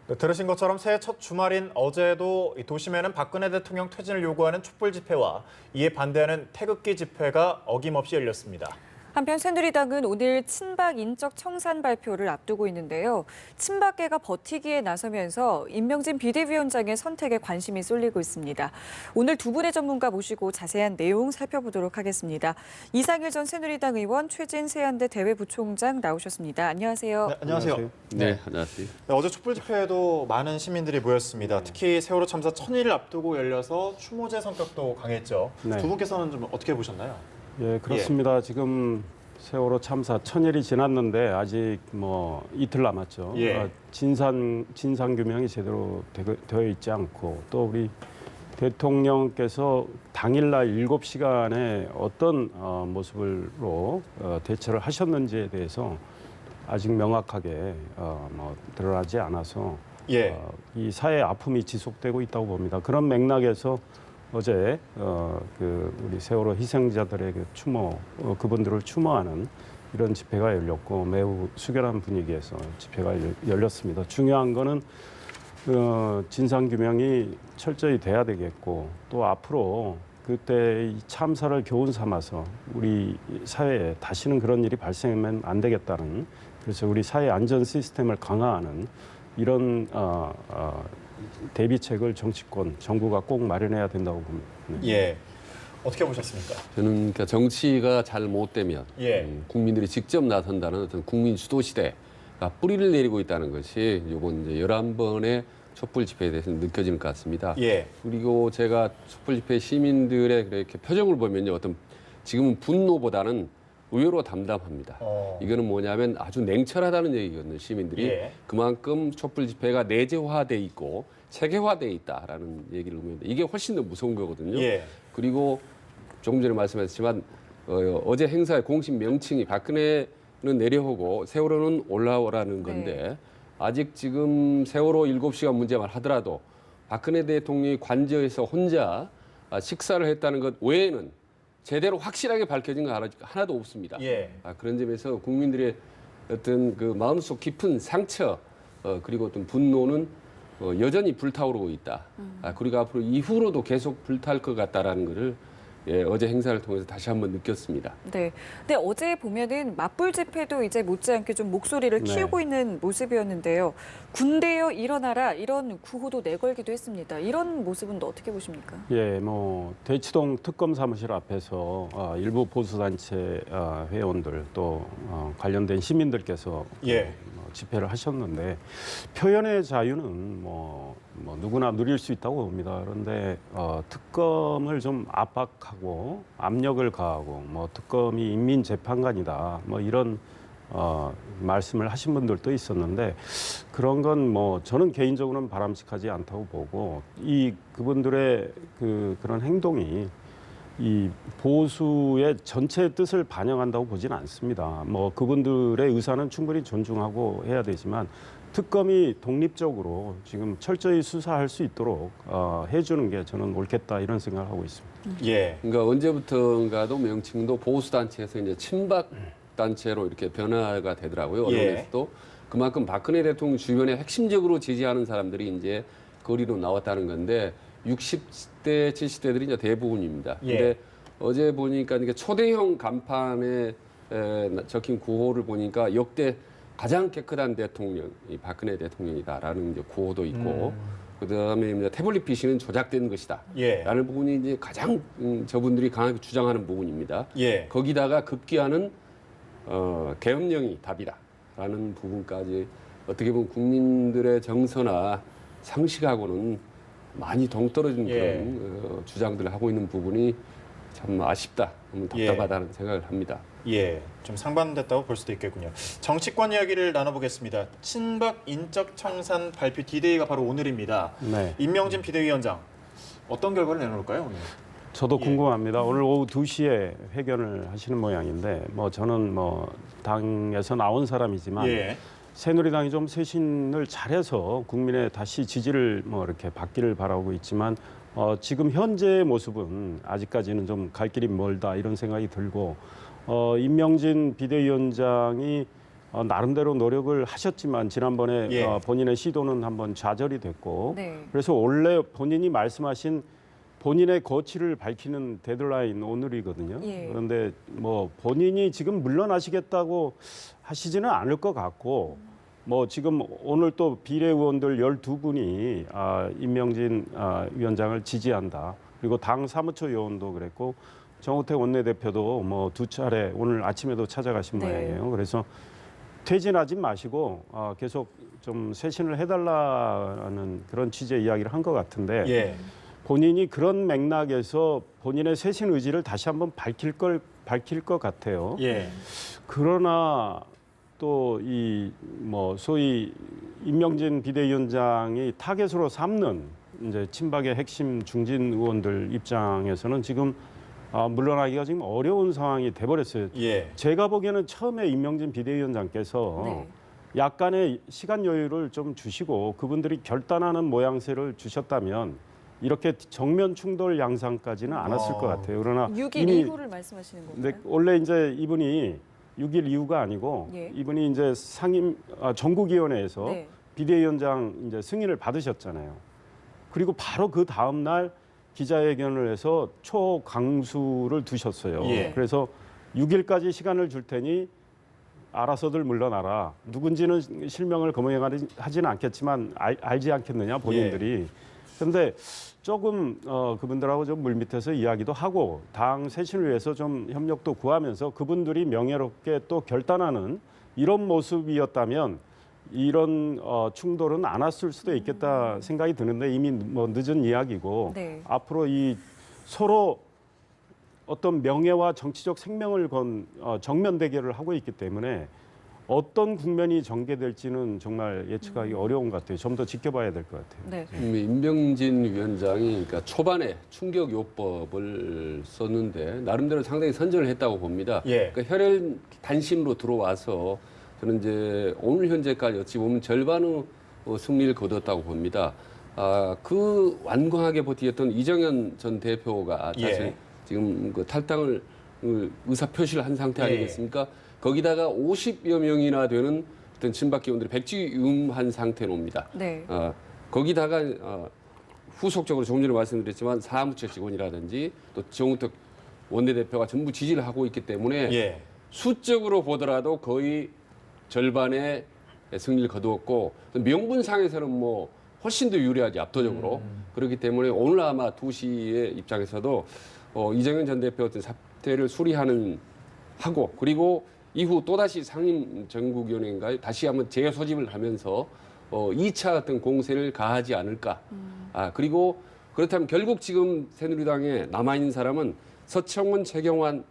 네, 들으신 것처럼 새해 첫 주말인 어제도 이 도심에는 박근혜 대통령 퇴진을 요구하는 촛불 집회와 이에 반대하는 태극기 집회가 어김없이 열렸습니다. 한편 새누리당은 오늘 친박 인적 청산 발표를 앞두고 있는데요. 친박계가 버티기에 나서면서 임명진 비대위원장의 선택에 관심이 쏠리고 있습니다. 오늘 두 분의 전문가 모시고 자세한 내용 살펴보도록 하겠습니다. 이상일 전 새누리당 의원, 최진 세안대 대외부총장 나오셨습니다. 안녕하세요. 네, 안녕하세요. 네, 안녕하세요. 네, 어제 촛불 집회에도 많은 시민들이 모였습니다. 특히 세월호 참사 1000일을 앞두고 열려서 추모제 성격도 강했죠. 네. 두 분께서는 좀 어떻게 보셨나요? 예, 그렇습니다. 지금 세월호 참사 1000일이 지났는데 아직 이틀 남았죠. 예. 진상 규명이 제대로 되어 있지 않고 또 우리 대통령께서 당일날 7시간에 어떤 모습으로 대처를 하셨는지에 대해서 아직 명확하게 드러나지 않아서 예. 이 사회의 아픔이 지속되고 있다고 봅니다. 그런 맥락에서 어제 우리 세월호 희생자들의 추모, 그분들을 추모하는 이런 집회가 열렸고 매우 숙연한 분위기에서 집회가 열렸습니다. 중요한 거는 진상 규명이 철저히 돼야 되겠고 또 앞으로 그때 이 참사를 교훈 삼아서 우리 사회에 다시는 그런 일이 발생하면 안 되겠다는, 그래서 우리 사회 안전 시스템을 강화하는 이런 대비책을 정부가 꼭 마련해야 된다고 봅니다. 예. 어떻게 보셨습니까? 저는 그러니까 정치가 잘 못되면 예. 국민들이 직접 나선다는 어떤 국민 주도 시대가 뿌리를 내리고 있다는 것이 이번 이제 11번의 촛불 집회에 대해서 느껴지는 것 같습니다. 예. 그리고 제가 촛불 집회 시민들의 이렇게 표정을 보면요, 어떤 지금은 분노보다는 의외로 담담합니다. 이거는 뭐냐면 아주 냉철하다는 얘기거든요. 시민들이 예. 그만큼 촛불 집회가 내재화돼 있고 체계화돼 있다라는 얘기를 의미합니다. 이게 훨씬 더 무서운 거거든요. 예. 그리고 조금 전에 말씀하셨지만 어제 행사의 공식 명칭이 박근혜는 내려오고 세월호는 올라오라는 건데 네. 아직 지금 세월호 7시간 문제만 하더라도 박근혜 대통령이 관저에서 혼자 식사를 했다는 것 외에는 제대로 확실하게 밝혀진 거 하나도 없습니다. 예. 그런 점에서 국민들의 어떤 그 마음속 깊은 상처 그리고 어떤 분노는 여전히 불타오르고 있다. 그리고 앞으로 이후로도 계속 불탈 것 같다라는 것을 어제 행사를 통해서 다시 한번 느꼈습니다. 네. 근데 어제 보면은 맞불 집회도 이제 못지않게 좀 목소리를 네. 키우고 있는 모습이었는데요. 군대여 일어나라 이런 구호도 내걸기도 했습니다. 이런 모습은 또 어떻게 보십니까? 예, 대치동 특검 사무실 앞에서 일부 보수단체 회원들 또 관련된 시민들께서 예. 집회를 하셨는데 표현의 자유는 누구나 누릴 수 있다고 봅니다. 그런데 특검을 좀 압박하고 압력을 가하고 특검이 인민재판관이다 이런 말씀을 하신 분들도 있었는데 그런 건 저는 개인적으로는 바람직하지 않다고 보고 그분들의 그런 행동이 이 보수의 전체 뜻을 반영한다고 보지는 않습니다. 그분들의 의사는 충분히 존중하고 해야 되지만 특검이 독립적으로 지금 철저히 수사할 수 있도록 해주는 게 저는 옳겠다 이런 생각을 하고 있습니다. 예. 그러니까 언제부턴가도 명칭도 보수 단체에서 이제 친박 단체로 이렇게 변화가 되더라고요. 예. 언론에서도 그만큼 박근혜 대통령 주변에 핵심적으로 지지하는 사람들이 이제 거리로 나왔다는 건데 60대, 70대들이 이제 대부분입니다. 예. 근데 어제 보니까 이게 초대형 간판에 적힌 구호를 보니까 역대 가장 깨끗한 대통령, 이 박근혜 대통령이다라는 이제 구호도 있고, 그다음에 이제 태블릿 PC는 조작된 것이다. 예. 라는 부분이 이제 가장 저분들이 강하게 주장하는 부분입니다. 예. 거기다가 급기야는 계엄령이 답이다라는 부분까지 어떻게 보면 국민들의 정서나 상식하고는 많이 동떨어진 예. 그런 주장들을 하고 있는 부분이 참 아쉽다, 너무 답답하다는 생각을 합니다. 예, 좀 상반됐다고 볼 수도 있겠군요. 정치권 이야기를 나눠보겠습니다. 친박 인적 청산 발표 D-Day가 바로 오늘입니다. 네. 임명진 비대위원장 어떤 결과를 내놓을까요 오늘? 저도 예. 궁금합니다. 오늘 오후 2시에 회견을 하시는 모양인데 저는 당에서 나온 사람이지만 예. 새누리당이 좀 쇄신을 잘해서 국민의 다시 지지를 이렇게 받기를 바라고 있지만 지금 현재의 모습은 아직까지는 좀 갈 길이 멀다 이런 생각이 들고 임명진 비대위원장이 나름대로 노력을 하셨지만 지난번에 예. 본인의 시도는 한번 좌절이 됐고 네. 그래서 원래 본인이 말씀하신 본인의 거취를 밝히는 데드라인 오늘이거든요. 예. 그런데 뭐 본인이 지금 물러나시겠다고 하시지는 않을 것 같고 뭐 지금 오늘 또 비례의원들 12분이 임명진 위원장을 지지한다. 그리고 당 사무처 요원도 그랬고 정우택 원내대표도 뭐 2차례 오늘 아침에도 찾아가신 네. 모양이에요. 그래서 퇴진하지 마시고 계속 좀 쇄신을 해달라는 그런 취지의 이야기를 한 것 같은데 예. 본인이 그런 맥락에서 본인의 쇄신 의지를 다시 한번 밝힐 것 같아요. 예. 그러나 또 이 뭐 소위 임명진 비대위원장이 타겟으로 삼는 이제 친박의 핵심 중진 의원들 입장에서는 지금 물러나기가 지금 어려운 상황이 돼버렸어요. 예. 제가 보기에는 처음에 임명진 비대위원장께서 네. 약간의 시간 여유를 좀 주시고 그분들이 결단하는 모양새를 주셨다면 이렇게 정면 충돌 양상까지는 않았을 것 같아요. 그러나 6일 이미 이후를 말씀하시는 근데 건가요? 원래 이제 이분이 6일 이후가 아니고 예. 이분이 이제 전국위원회에서 네. 비대위원장 이제 승인을 받으셨잖아요. 그리고 바로 그 다음 날 기자회견을 해서 초강수를 두셨어요. 예. 그래서 6일까지 시간을 줄 테니 알아서들 물러나라. 누군지는 실명을 거명하지는 않겠지만 알지 않겠느냐 본인들이. 그런데 조금 그분들하고 좀 물밑에서 이야기도 하고 당 쇄신을 위해서 좀 협력도 구하면서 그분들이 명예롭게 또 결단하는 이런 모습이었다면 이런 충돌은 안 왔을 수도 있겠다 생각이 드는데 이미 뭐 늦은 이야기고 네. 앞으로 이 서로 어떤 명예와 정치적 생명을 건 정면 대결을 하고 있기 때문에 어떤 국면이 전개될지는 정말 예측하기 어려운 것 같아요. 좀 더 지켜봐야 될 것 같아요. 네. 임명진 위원장이 그러니까 초반에 충격 요법을 썼는데 나름대로 상당히 선전을 했다고 봅니다. 예. 그러니까 혈연 단심으로 들어와서 저는 이제 오늘 현재까지 어찌 보면 절반의 승리를 거뒀다고 봅니다. 그 완강하게 버티었던 이정현 전 대표가 사실 예. 지금 그 탈당을 의사 표시를 한 상태 예. 아니겠습니까? 거기다가 50여 명이나 되는 어떤 친박 기원들이 백지음한 상태로 옵니다. 네. 거기다가 후속적으로 조금 전에 말씀드렸지만 사무처 직원이라든지 또 정우택 원내대표가 전부 지지를 하고 있기 때문에 예. 수적으로 보더라도 거의 절반의 승리를 거두었고 명분상에서는 뭐 훨씬 더 유리하지 압도적으로 그렇기 때문에 오늘 아마 2시의 입장에서도 이정현 전 대표 어떤 사태를 수리하는 하고 그리고 이후 또다시 상임 전국위원회인가요? 다시 한번 재소집을 하면서 2차 어떤 공세를 가하지 않을까. 그리고 그렇다면 결국 지금 새누리당에 남아있는 사람은 서청원, 최경환,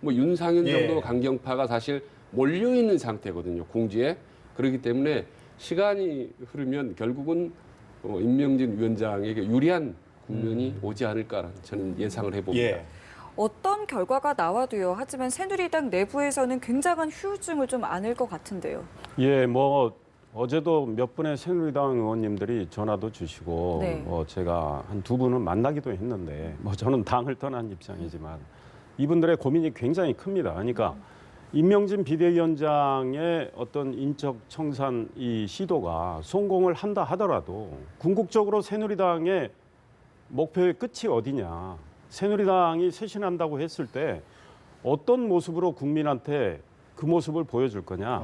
뭐 윤상현 정도 예. 강경파가 사실 몰려있는 상태거든요. 공지에. 그렇기 때문에 시간이 흐르면 결국은 임명진 위원장에게 유리한 국면이 오지 않을까라는 저는 예상을 해봅니다. 예. 어떤 결과가 나와도요. 하지만 새누리당 내부에서는 굉장한 후유증을 좀 안을 것 같은데요. 예, 뭐 어제도 몇 분의 새누리당 의원님들이 전화도 주시고 네. 제가 한 2분은 만나기도 했는데 뭐 저는 당을 떠난 입장이지만 이분들의 고민이 굉장히 큽니다. 그러니까 임명진 비대위원장의 어떤 인적 청산 이 시도가 성공을 한다 하더라도 궁극적으로 새누리당의 목표의 끝이 어디냐. 새누리당이 쇄신한다고 했을 때 어떤 모습으로 국민한테 그 모습을 보여줄 거냐.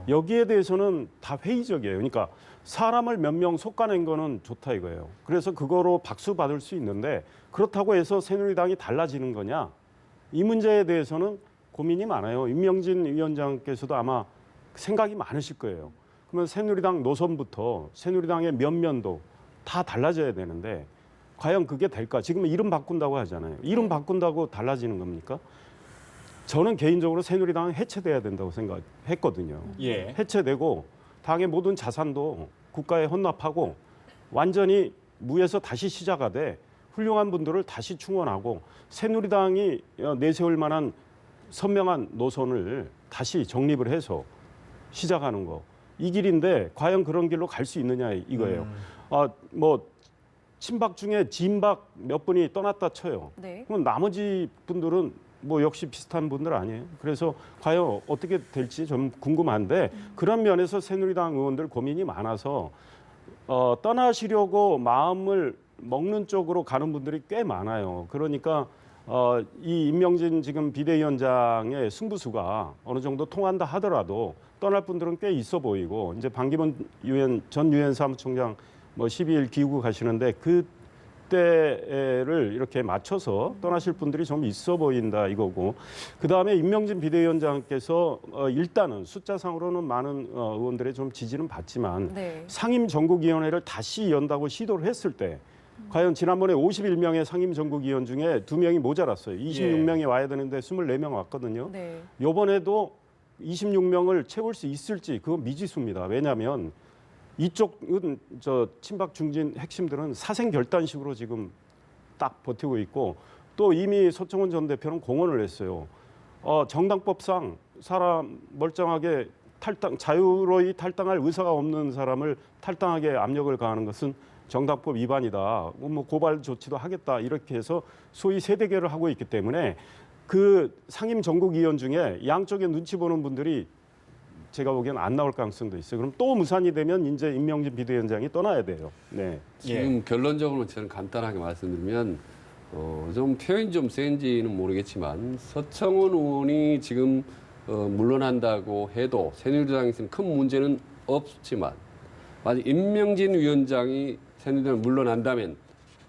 여기에 대해서는 다 회의적이에요. 그러니까 사람을 몇 명 솎아낸 거는 좋다 이거예요. 그래서 그거로 박수 받을 수 있는데 그렇다고 해서 새누리당이 달라지는 거냐. 이 문제에 대해서는 고민이 많아요. 임명진 위원장께서도 아마 생각이 많으실 거예요. 그러면 새누리당 노선부터 새누리당의 면면도 다 달라져야 되는데 과연 그게 될까? 지금 이름 바꾼다고 하잖아요. 이름 바꾼다고 달라지는 겁니까? 저는 개인적으로 새누리당은 해체돼야 된다고 생각했거든요. 예. 해체되고 당의 모든 자산도 국가에 헌납하고 완전히 무에서 다시 시작하되 훌륭한 분들을 다시 충원하고 새누리당이 내세울 만한 선명한 노선을 다시 정립을 해서 시작하는 거. 이 길인데 과연 그런 길로 갈 수 있느냐 이거예요. 뭐 친박 중에 진박 몇 분이 떠났다 쳐요. 네. 그럼 나머지 분들은 뭐 역시 비슷한 분들 아니에요. 그래서 과연 어떻게 될지 좀 궁금한데 그런 면에서 새누리당 의원들 고민이 많아서 떠나시려고 마음을 먹는 쪽으로 가는 분들이 꽤 많아요. 그러니까 이 임명진 지금 비대위원장의 승부수가 어느 정도 통한다 하더라도 떠날 분들은 꽤 있어 보이고 이제 반기문 전 유엔 사무총장 뭐 12일 귀국하시는데 그때를 이렇게 맞춰서 떠나실 분들이 좀 있어 보인다 이거고 그다음에 임명진 비대위원장께서 일단은 숫자상으로는 많은 의원들의 좀 지지는 받지만 네. 상임전국위원회를 다시 연다고 시도를 했을 때 과연 지난번에 51명의 상임전국위원 중에 2명이 모자랐어요. 26명이 와야 되는데 24명 왔거든요. 네. 이번에도 26명을 채울 수 있을지 그건 미지수입니다. 왜냐하면 이쪽은 친박 중진 핵심들은 사생결단식으로 지금 딱 버티고 있고 또 이미 서청원 전 대표는 공언을 했어요. 정당법상 사람 멀쩡하게 자유로이 탈당할 의사가 없는 사람을 탈당하게 압력을 가하는 것은 정당법 위반이다. 뭐 고발 조치도 하겠다. 이렇게 해서 소위 세대결을 하고 있기 때문에 그 상임 전국위원 중에 양쪽에 눈치 보는 분들이 제가 보기엔 안 나올 가능성도 있어요. 그럼 또 무산이 되면 이제 임명진 비대위원장이 떠나야 돼요. 네. 지금 결론적으로 저는 간단하게 말씀드리면 좀 표현이 좀 센지는 모르겠지만 서청원 의원이 지금 물러난다고 해도 새누리당에서는 큰 문제는 없지만 만약 임명진 위원장이 새누리당을 물러난다면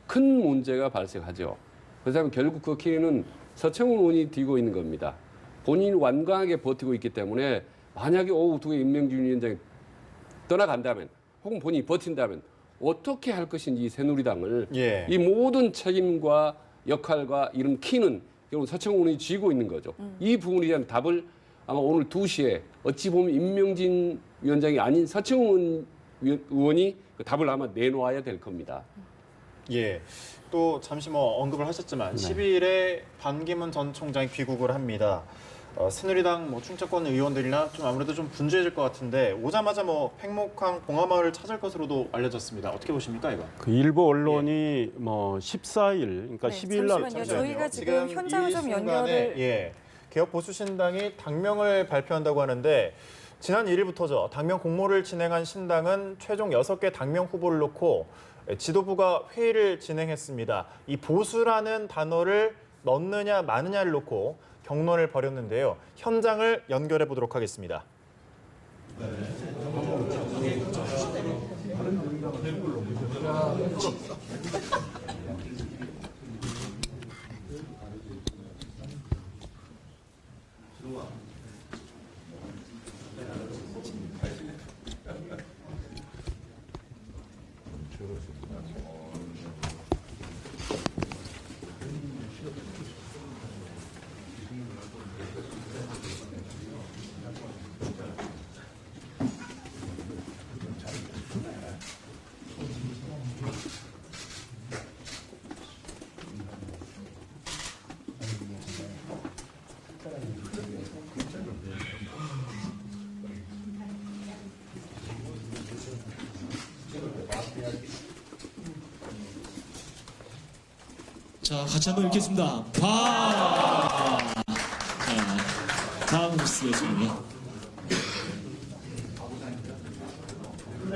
큰 문제가 발생하죠. 그래서 결국 그 키는 서청원 의원이 뒤고 있는 겁니다. 본인이 완강하게 버티고 있기 때문에 만약에 오후 두에 임명진 위원장이 떠나간다면 혹은 본인이 버틴다면 어떻게 할 것인지 새누리당을 이 모든 책임과 역할과 이런 키는 결국 서청원 의원이 쥐고 있는 거죠. 이 부분에 대한 답을 아마 오늘 2시에 어찌 보면 임명진 위원장이 아닌 서청원 의원이 그 답을 아마 내놓아야 될 겁니다. 예. 또 잠시 뭐 언급을 하셨지만 12일에 반기문 전 총장이 귀국을 합니다. 새누리당 뭐 충청권 의원들이나 좀 아무래도 좀 분주해질 것 같은데 오자마자 뭐 팽목항 봉하마을을 찾을 것으로도 알려졌습니다. 어떻게 보십니까 이거? 그 일부 언론이 뭐 14일, 그러니까 네, 12일 날 잠시만요. 저희가 지금 현장을 좀 연결을 개혁 보수신당이 당명을 발표한다고 하는데 지난 1일부터죠. 당명 공모를 진행한 신당은 최종 6개 당명 후보를 놓고 지도부가 회의를 진행했습니다. 이 보수라는 단어를 넣느냐 마느냐를 놓고 경론을 벌였는데요. 현장을 연결해 보도록 하겠습니다. 자, 같이 한번 읽겠습니다. 바. 자, 다음 뉴스겠습니다. 자,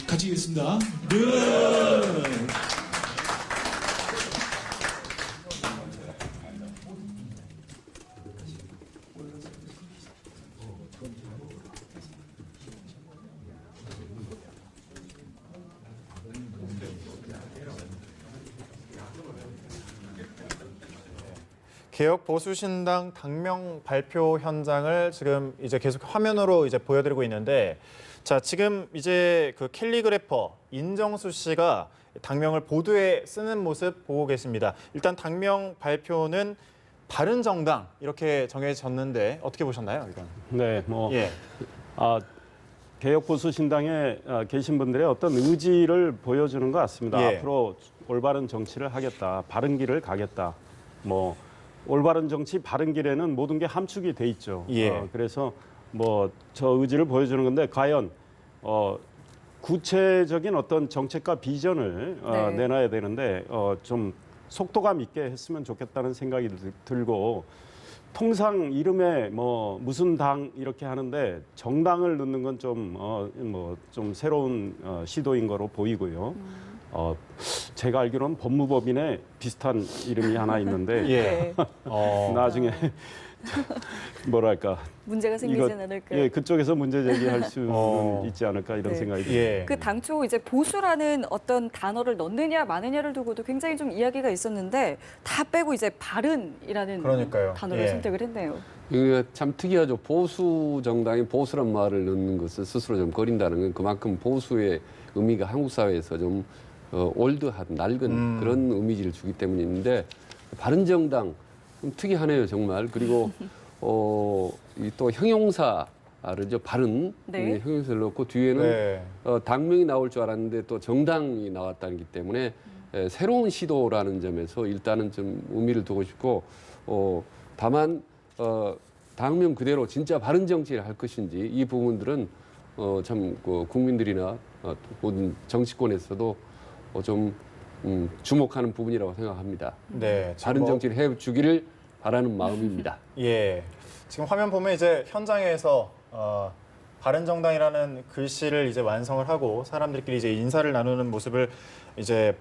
같이 읽겠습니다. 네. 개혁 보수신당 당명 발표 현장을 지금 이제 계속 화면으로 이제 보여드리고 있는데 자, 지금 이제 그 캘리그래퍼 인정수 씨가 당명을 보도에 쓰는 모습 보고 계십니다. 일단 당명 발표는 바른정당 이렇게 정해졌는데 어떻게 보셨나요, 이건? 네, 뭐 예. 개혁보수신당에 계신 분들의 어떤 의지를 보여주는 것 같습니다. 예. 앞으로 올바른 정치를 하겠다, 바른 길을 가겠다. 뭐 올바른 정치, 바른 길에는 모든 게 함축이 돼 있죠. 예. 그래서 뭐 저 의지를 보여주는 건데 과연 구체적인 어떤 정책과 비전을 네. 내놔야 되는데 좀 속도감 있게 했으면 좋겠다는 생각이 들고. 통상 이름에 뭐 무슨 당 이렇게 하는데 정당을 넣는 건 좀 새로운 시도인 거로 보이고요. 제가 알기로는 법무법인에 비슷한 이름이 하나 있는데 예. 네. 나중에 뭐랄까 문제가 생기진 않을까요? 예, 그쪽에서 문제 제기할 수는 있지 않을까 이런 네. 생각이 듭니다. 예. 그 당초 이제 보수라는 어떤 단어를 넣느냐 마느냐를 두고도 굉장히 좀 이야기가 있었는데 다 빼고 이제 바른이라는 그러니까요. 단어를 예. 선택을 했네요. 이게 참 특이하죠. 보수 정당이 보수란 말을 넣는 것을 스스로 좀 거린다는 건 그만큼 보수의 의미가 한국 사회에서 좀 올드한 낡은 그런 이미지를 주기 때문인데 바른정당 좀 특이하네요 정말. 그리고 이 또 형용사를 바른 네. 형용사를 넣고 뒤에는 네. 당명이 나올 줄 알았는데 또 정당이 나왔다는 기 때문에 새로운 시도라는 점에서 일단은 좀 의미를 두고 싶고 다만 당명 그대로 진짜 바른 정치를 할 것인지 이 부분들은 참 국민들이나 모든 정치권에서도 좀 주목하는 부분이라고 생각합니다. 네. 지금 바른 뭐- 정치를 해주기를 바라는 마음입니다. 예. 지금 화면 보면 이제 현장에서 바른정당이라는 글씨를 이제 완성을 하고 사람들끼리 이제 인사를 나누는 모습을 이제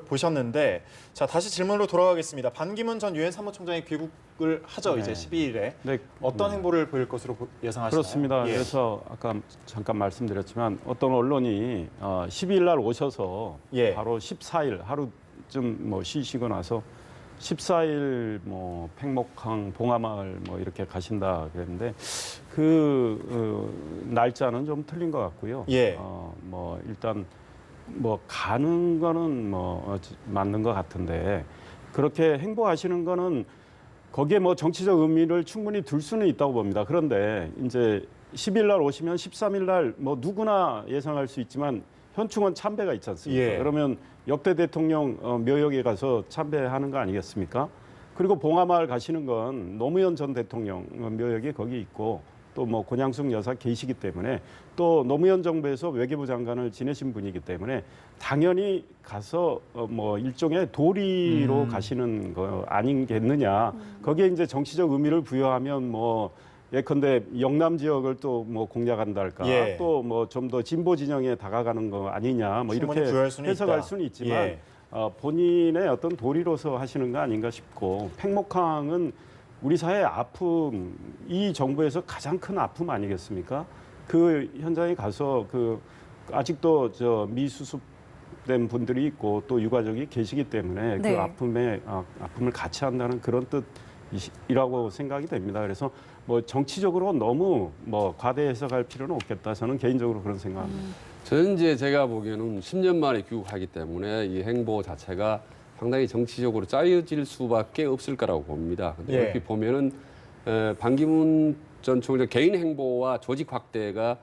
보셨는데, 자, 다시 질문으로 돌아가겠습니다. 반기문 전 유엔 사무총장이 귀국을 하죠. 네. 이제 12일에. 네, 어떤 행보를 보일 것으로 예상하시나요? 그렇습니다. 예. 그래서 아까 잠깐 말씀드렸지만 어떤 언론이 12일 날 오셔서 예. 바로 14일 하루쯤 뭐 쉬시고 나서 14일 뭐 팽목항 봉하마을 뭐 이렇게 가신다 그랬는데 그 날짜는 좀 틀린 것 같고요. 예. 뭐 일단 뭐 가는 거는 뭐 맞는 것 같은데 그렇게 행보하시는 거는 거기에 뭐 정치적 의미를 충분히 둘 수는 있다고 봅니다. 그런데 이제 10일 날 오시면 13일 날 뭐 누구나 예상할 수 있지만 현충원 참배가 있지 않습니까? 예. 그러면 역대 대통령 묘역에 가서 참배하는 거 아니겠습니까? 그리고 봉하마을 가시는 건 노무현 전 대통령 묘역이 거기 있고 또 뭐 권양숙 여사 계시기 때문에 또 노무현 정부에서 외교부 장관을 지내신 분이기 때문에 당연히 가서 뭐 일종의 도리로 가시는 거 아니겠느냐. 거기에 이제 정치적 의미를 부여하면 뭐 예컨대 영남 지역을 또 뭐 공략한다 할까. 예. 또 뭐 좀 더 진보 진영에 다가가는 거 아니냐. 뭐 충분히 이렇게 부여할 수는 해석할 있다. 수는 있지만 예. 본인의 어떤 도리로서 하시는 거 아닌가 싶고 팽목항은 우리 사회의 아픔, 이 정부에서 가장 큰 아픔 아니겠습니까? 그 현장에 가서 그 아직도 저 미수습된 분들이 있고 또 유가족이 계시기 때문에 네. 그 아픔을 같이 한다는 그런 뜻이라고 생각이 됩니다. 그래서 뭐 정치적으로 너무 뭐 과대 해석할 필요는 없겠다. 저는 개인적으로 그런 생각합니다. 저는 이제 제가 보기에는 10년 만에 귀국하기 때문에 이 행보 자체가 상당히 정치적으로 짜여질 수밖에 없을 거라고 봅니다. 근데 예. 이렇게 보면은 반기문 전 총장 개인 행보와 조직 확대가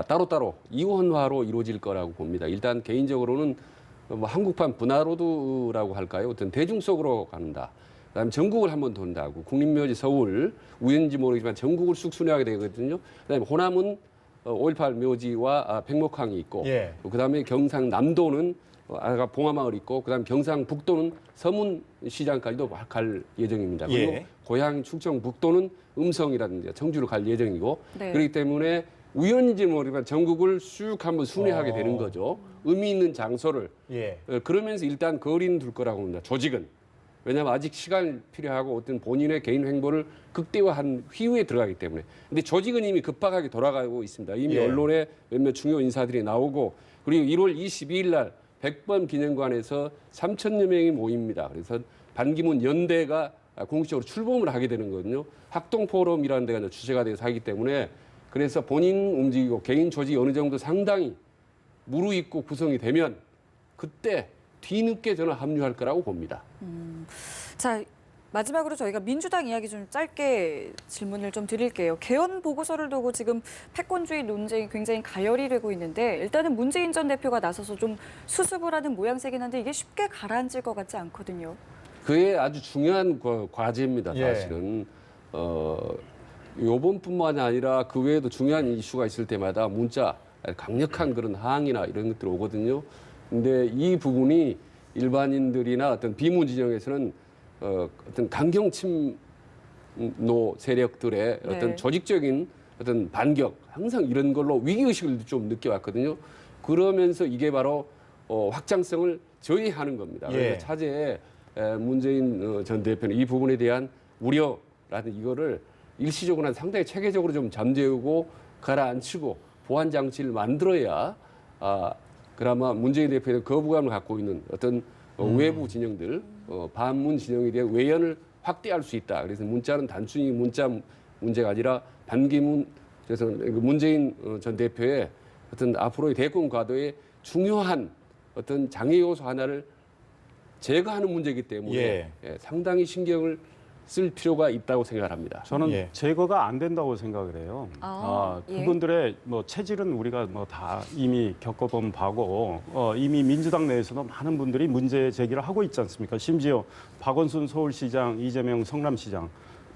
따로따로 이원화로 이루어질 거라고 봅니다. 일단 개인적으로는 뭐 한국판 분화로드라고 할까요? 어떤 대중 속으로 간다. 그다음에 전국을 한번 돈다고 국립묘지 서울 우연인지 모르겠지만 전국을 쑥 순회하게 되거든요. 그다음에 호남은 5.18 묘지와 팽목항이 있고 예. 그다음에 경상남도는 아까 봉하마을 있고 그다음 경상북도는 서문시장까지도 갈 예정입니다. 그리고 예. 고향 충청북도는 음성이라든지 청주로 갈 예정이고 네. 그렇기 때문에 우연인지 모르지만 전국을 쭉 한번 순회하게 되는 거죠. 의미 있는 장소를 예. 그러면서 일단 거리는 둘 거라고 봅니다. 조직은. 왜냐하면 아직 시간이 필요하고 어떤 본인의 개인 행보를 극대화한 휘후에 들어가기 때문에. 근데 조직은 이미 급박하게 돌아가고 있습니다. 이미 예. 언론에 몇몇 중요 인사들이 나오고 그리고 1월 22일 날 100번 기념관에서 3,000여 명이 모입니다. 그래서 반기문 연대가 공식적으로 출범을 하게 되는 거거든요. 학동포럼이라는 데가 주체가 돼서 하기 때문에 그래서 본인 움직이고 개인 조직이 어느 정도 상당히 무르익고 구성이 되면 그때 뒤늦게 저는 합류할 거라고 봅니다. 자, 마지막으로 저희가 민주당 이야기 좀 짧게 질문을 좀 드릴게요. 개헌 보고서를 두고 지금 패권주의 논쟁이 굉장히 가열이 되고 있는데 일단은 문재인 전 대표가 나서서 좀 수습을 하는 모양새긴 한데 이게 쉽게 가라앉을 것 같지 않거든요. 그게 아주 중요한 과제입니다. 예. 사실은 요번뿐만 아니라 그 외에도 중요한 이슈가 있을 때마다 문자 강력한 그런 항의나 이런 것들이 오거든요. 근데 이 부분이 일반인들이나 어떤 비문 진영에서는 어떤 강경 침노 세력들의 네. 어떤 조직적인 어떤 반격 항상 이런 걸로 위기의식을 좀 느껴왔거든요. 그러면서 이게 바로 확장성을 저해하는 겁니다. 예. 그래서 차제에 문재인 전 대표는 이 부분에 대한 우려라는 이거를 일시적으로는 상당히 체계적으로 좀 잠재우고 가라앉히고 보완 장치를 만들어야 그나마 문재인 대표의 거부감을 갖고 있는 어떤 외부 진영들, 반문 진영에 대한 외연을 확대할 수 있다. 그래서 문자는 단순히 문자 문제가 아니라 반기문 그래서 문재인 전 대표의 어떤 앞으로의 대권 과도의 중요한 어떤 장애 요소 하나를 제거하는 문제이기 때문에 상당히 신경을 쓸 필요가 있다고 생각합니다. 저는 제거가 안 된다고 생각을 해요. 예. 그분들의 뭐 체질은 우리가 뭐 다 이미 겪어본 바고 이미 민주당 내에서도 많은 분들이 문제 제기를 하고 있지 않습니까? 심지어 박원순 서울시장, 이재명 성남시장,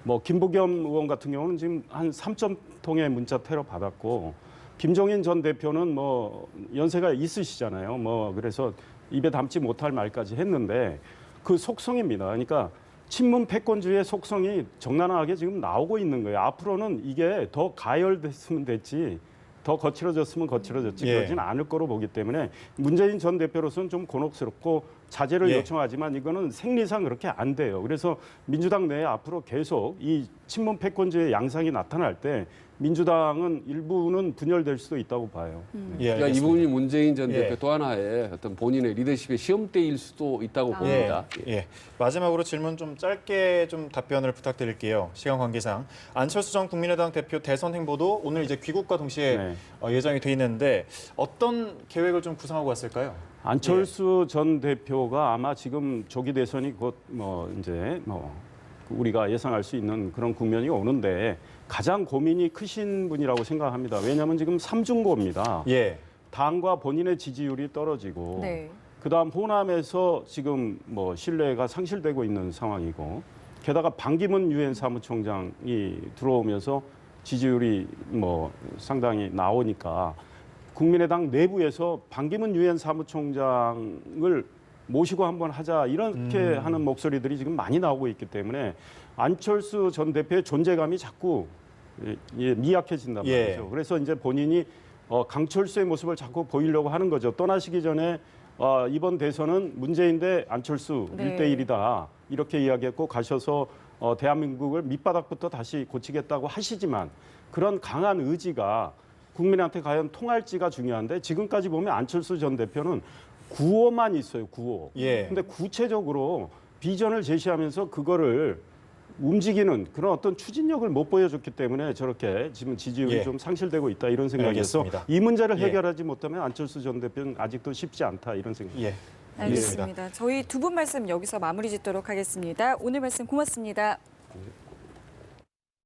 뭐 김부겸 의원 같은 경우는 지금 한 3점통의 문자 테러 받았고 김종인 전 대표는 뭐 연세가 있으시잖아요. 뭐 그래서 입에 담지 못할 말까지 했는데 그 속성입니다. 그러니까 친문 패권주의의 속성이 적나라하게 지금 나오고 있는 거예요. 앞으로는 이게 더 가열됐으면 됐지 더 거칠어졌으면 거칠어졌지 그러지는 않을 거로 보기 때문에 문재인 전 대표로서는 좀 곤혹스럽고 자제를 요청하지만 이거는 생리상 그렇게 안 돼요. 그래서 민주당 내에 앞으로 계속 이 친문 패권주의의 양상이 나타날 때 민주당은 일부는 분열될 수도 있다고 봐요. 그러니까 이 부분이 문재인 전 대표 또 하나의 어떤 본인의 리더십의 시험대일 수도 있다고 봅니다. 마지막으로 질문 좀 짧게 좀 답변을 부탁드릴게요. 시간 관계상. 안철수 전 국민의당 대표 대선 행보도 오늘 이제 귀국과 동시에 예정이 돼 있는데 어떤 계획을 좀 구상하고 왔을까요? 안철수 전 대표가 아마 지금 조기 대선이 곧 뭐 이제 뭐 우리가 예상할 수 있는 그런 국면이 오는데 가장 고민이 크신 분이라고 생각합니다. 왜냐하면 지금 삼중고입니다. 당과 본인의 지지율이 떨어지고 그다음 호남에서 지금 뭐 신뢰가 상실되고 있는 상황이고 게다가 반기문 유엔 사무총장이 들어오면서 지지율이 뭐 상당히 나오니까 국민의당 내부에서 반기문 유엔 사무총장을 모시고 한번 하자 이렇게 하는 목소리들이 지금 많이 나오고 있기 때문에 안철수 전 대표의 존재감이 자꾸 미약해진단 말이죠. 그래서 이제 본인이 강철수의 모습을 자꾸 보이려고 하는 거죠. 떠나시기 전에 이번 대선은 문재인 대 안철수 1대1이다 이렇게 이야기했고 가셔서 대한민국을 밑바닥부터 다시 고치겠다고 하시지만 그런 강한 의지가 국민한테 과연 통할지가 중요한데 지금까지 보면 안철수 전 대표는 구호만 있어요. 구호. 근데 구체적으로 비전을 제시하면서 그거를 움직이는 그런 어떤 추진력을 못 보여줬기 때문에 저렇게 지금 지지율이 좀 상실되고 있다 이런 생각에서 이 문제를 해결하지 못하면 안철수 전 대표는 아직도 쉽지 않다 이런 생각입니다. 알겠습니다. 저희 두 분 말씀 여기서 마무리 짓도록 하겠습니다. 오늘 말씀 고맙습니다.